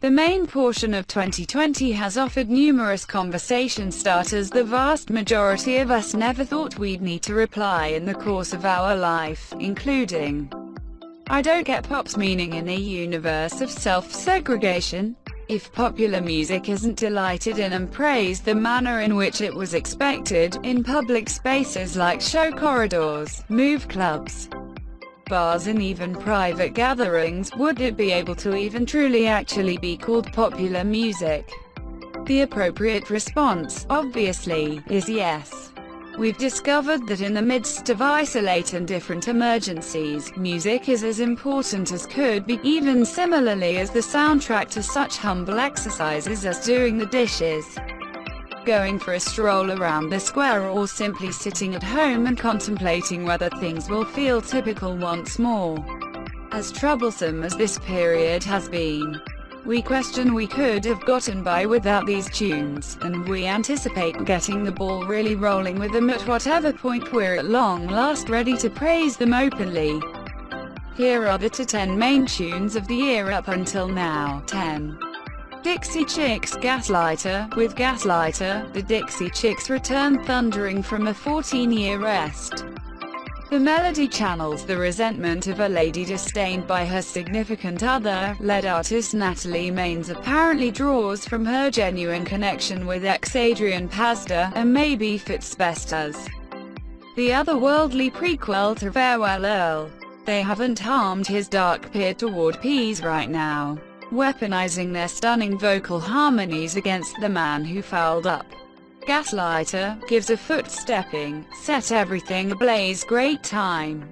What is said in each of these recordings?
The main portion of 2020 has offered numerous conversation starters the vast majority of us never thought we'd need to reply in the course of our life, including, "I don't get pop's meaning in a universe of self-segregation." If popular music isn't delighted in and praised the manner in which it was expected, in public spaces like show corridors, move clubs, bars and even private gatherings, would it be able to even truly actually be called popular music? The appropriate response, obviously, is yes. We've discovered that in the midst of isolate and different emergencies, music is as important as could be, even similarly as the soundtrack to such humble exercises as doing the dishes, going for a stroll around the square, or simply sitting at home and contemplating whether things will feel typical once more. As troublesome as this period has been, we question we could have gotten by without these tunes, and we anticipate getting the ball really rolling with them at whatever point we're at long last ready to praise them openly. Here are the 10 main tunes of the year up until now. 10. Dixie Chicks, Gaslighter. With Gaslighter, the Dixie Chicks return thundering from a 14-year rest. The melody channels the resentment of a lady disdained by her significant other. Lead artist Natalie Maines apparently draws from her genuine connection with ex-Adrian Pasdar, and maybe fits best as the otherworldly prequel to Farewell Earl. They haven't harmed his dark peer toward peas right now, weaponizing their stunning vocal harmonies against the man who fouled up. Gaslighter gives a foot-stepping, set everything ablaze great time.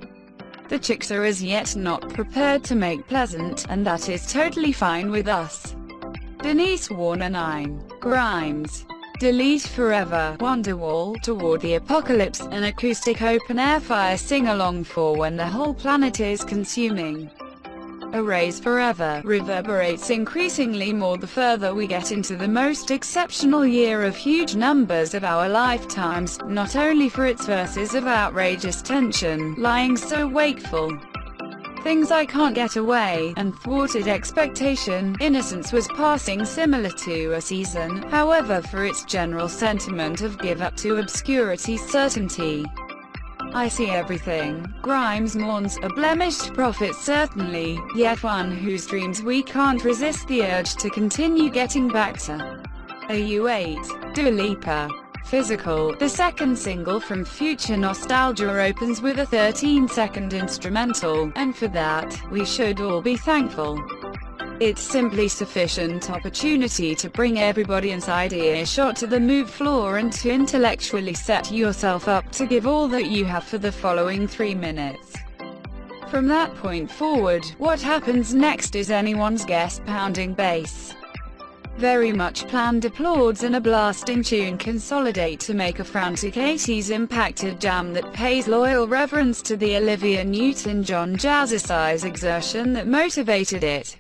The Chicks are as yet not prepared to make pleasant, and that is totally fine with us. Denise Warner 9. Grimes. Delete Forever, Wonderwall, Toward the Apocalypse, an acoustic open-air fire sing-along for when the whole planet is consuming. Erase Forever reverberates increasingly more the further we get into the most exceptional year of huge numbers of our lifetimes, not only for its verses of outrageous tension, lying so wakeful, Things I Can't Get Away, and Thwarted Expectation. Innocence was passing similar to A Season, however, for its general sentiment of give up to obscurity certainty. I See Everything. Grimes mourns a blemished prophet certainly, yet one whose dreams we can't resist the urge to continue getting back to. AU8. Dua Lipa. Physical. The second single from Future Nostalgia opens with a 13-second instrumental, and for that, we should all be thankful. It's simply sufficient opportunity to bring everybody inside earshot to the move floor and to intellectually set yourself up to give all that you have for the following 3 minutes. From that point forward, what happens next is anyone's guess. Pounding bass, very much planned applauds and a blasting tune consolidate to make a frantic 80s impacted jam that pays loyal reverence to the Olivia Newton-John jazzercise exertion that motivated it.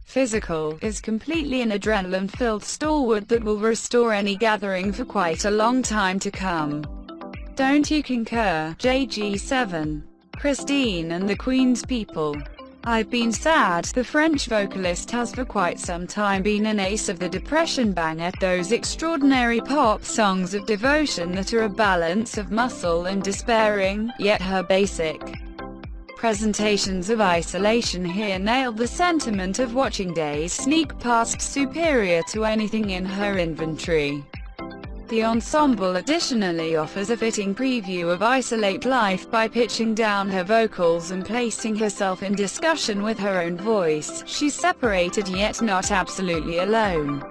Physical is completely an adrenaline-filled stalwart that will restore any gathering for quite a long time to come. Don't you concur? JG7. Christine and the Queen's People. I've Been Sad. The French vocalist has for quite some time been an ace of the Depression banger, those extraordinary pop songs of devotion that are a balance of muscle and despairing, yet her basic presentations of isolation here nailed the sentiment of watching days sneak past, superior to anything in her inventory. The ensemble additionally offers a fitting preview of isolate life by pitching down her vocals and placing herself in discussion with her own voice. She's separated yet not absolutely alone.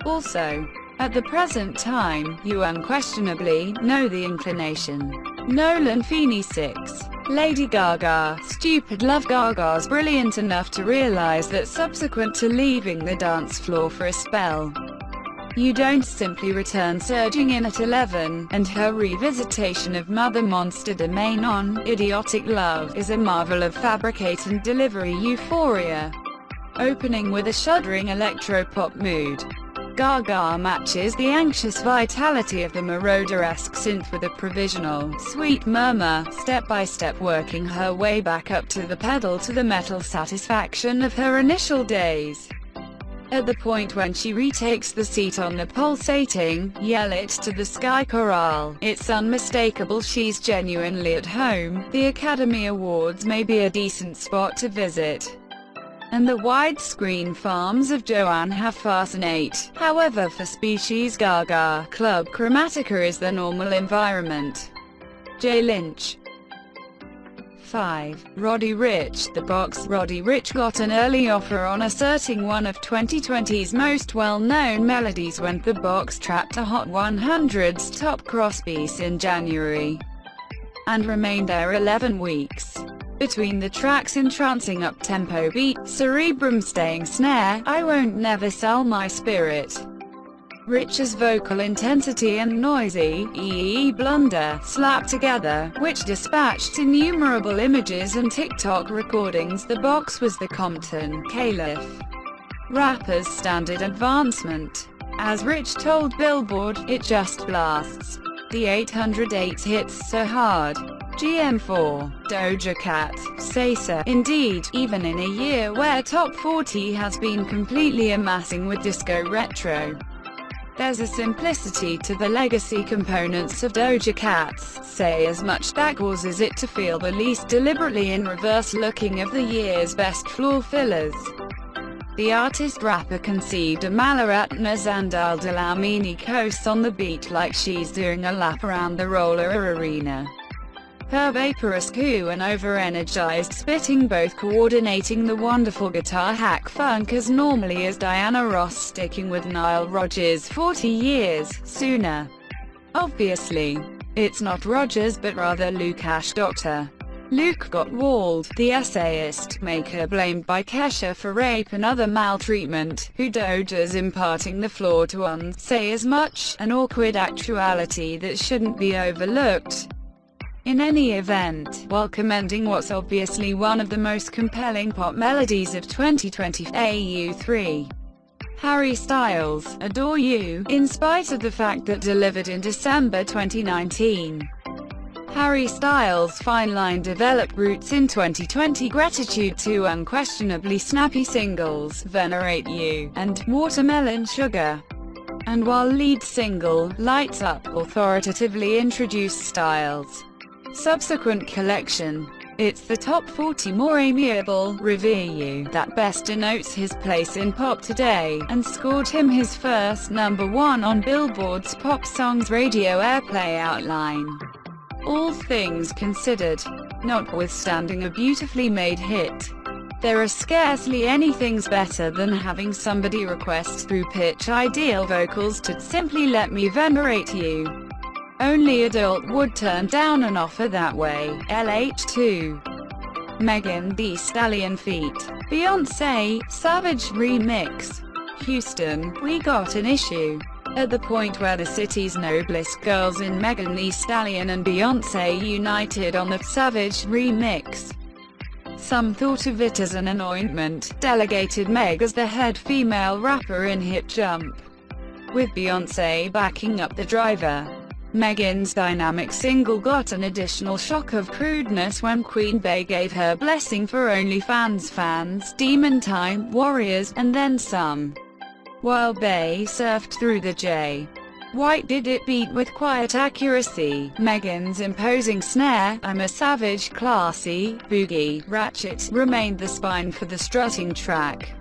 Also, at the present time, you unquestionably know the inclination. Nolan Feeney 6. Lady Gaga. Stupid Love. Gaga's brilliant enough to realize that subsequent to leaving the dance floor for a spell, you don't simply return surging in at 11, and her revisitation of Mother Monster de Main Idiotic Love is a marvel of fabricate and delivery euphoria. Opening with a shuddering electro-pop mood, Gaga matches the anxious vitality of the Marauder-esque synth with a provisional, sweet murmur, step-by-step working her way back up to the pedal to the metal satisfaction of her initial days. At the point when she retakes the seat on the pulsating, Yell It to the Sky chorale, it's unmistakable she's genuinely at home. The Academy Awards may be a decent spot to visit, and the widescreen farms of Joanne have fascinate. However, for Species Gaga, Club Chromatica is the normal environment. J. Lynch. 5. Roddy Ricch. The Box. Roddy Ricch got an early offer on asserting one of 2020's most well-known melodies when The Box tracked a Hot 100's top crosspiece in January, and remained there 11 weeks. Between the tracks' entrancing up-tempo beat, cerebrum staying snare, I Won't Never Sell My Spirit, Ricch's vocal intensity and noisy blunder slapped together, which dispatched innumerable images and TikTok recordings. The Box was the Compton Caliph rapper's standard advancement. As Ricch told Billboard, it just blasts. The 808 hits so hard. GM4, Doja Cat, Say So. Indeed, even in a year where Top 40 has been completely amassing with disco retro, there's a simplicity to the legacy components of Doja Cat's Say As Much that causes it to feel the least deliberately in reverse looking of the year's best floor fillers. The artist-rapper conceived a Malaratna Zandal Dlamini coasts on the beat like she's doing a lap around the roller arena. Her vaporous coo and over-energized spitting both coordinating the wonderful guitar hack funk as normally as Diana Ross sticking with Nile Rodgers 40 years sooner. Obviously, it's not Rodgers but rather Luke Ash. Dr. Luke Gottwald, the essayist, maker blamed by Kesha for rape and other maltreatment, who Doja's imparting the floor to on Say As Much, an awkward actuality that shouldn't be overlooked. In any event, while commending what's obviously one of the most compelling pop melodies of 2020, AU3, Harry Styles, Adore You, in spite of the fact that delivered in December 2019. Harry Styles' fine line developed roots in 2020 gratitude to unquestionably snappy singles, Venerate You, and Watermelon Sugar. And while lead single, Lights Up, authoritatively introduced Styles' subsequent collection, It's the Top 40 More Amiable, Revere You, that best denotes his place in pop today, and scored him his first #1 on Billboard's Pop Songs Radio Airplay outline. All things considered, notwithstanding a beautifully made hit, there are scarcely any things better than having somebody request through pitch ideal vocals to simply let me venerate you. Only adult would turn down an offer that way. LH2. Megan Thee Stallion feat. Beyoncé, Savage Remix. Houston, we got an issue. At the point where the city's noblest girls in Megan Thee Stallion and Beyoncé united on the Savage Remix, some thought of it as an anointment, delegated Meg as the head female rapper in Hit Jump, with Beyoncé backing up the driver. Megan's dynamic single got an additional shock of crudeness when Queen Bey gave her blessing for OnlyFans fans, Demon Time, Warriors, and then some. While Bey surfed through the J. White did it beat with quiet accuracy. Megan's imposing snare, I'm a savage, classy, boogie, ratchet, remained the spine for the strutting track.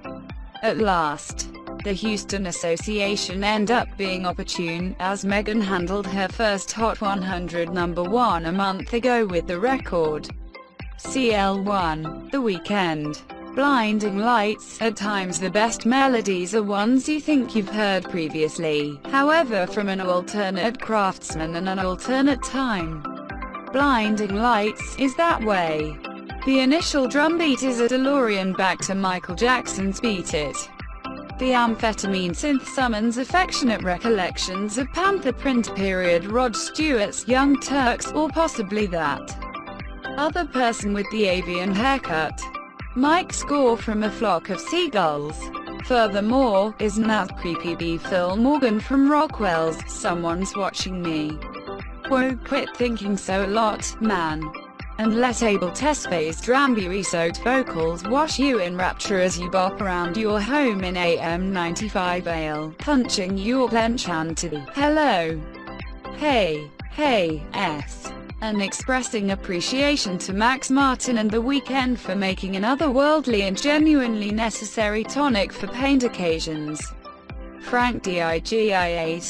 At last, the Houston Association ended up being opportune, as Megan handled her first Hot 100 #1 a month ago with the record. CL1, The Weeknd. Blinding Lights. At times the best melodies are ones you think you've heard previously, however from an alternate craftsman and an alternate time. Blinding Lights is that way. The initial drum beat is a DeLorean back to Michael Jackson's Beat It. The amphetamine synth summons affectionate recollections of Panther Print period Rod Stewart's Young Turks, or possibly that other person with the avian haircut. Mike Score from A Flock of Seagulls. Furthermore, isn't that creepy? B. Phil Morgan from Rockwell's Someone's Watching Me. Whoa, quit thinking so a lot, man. And let able Tesfaye's Drambuie-soaked vocals wash you in rapture as you bop around your home in AM 95 Ale, punching your penchant to the hello, hey, hey, s, and expressing appreciation to Max Martin and The Weeknd for making an otherworldly and genuinely necessary tonic for paint occasions. Frank Digiacomo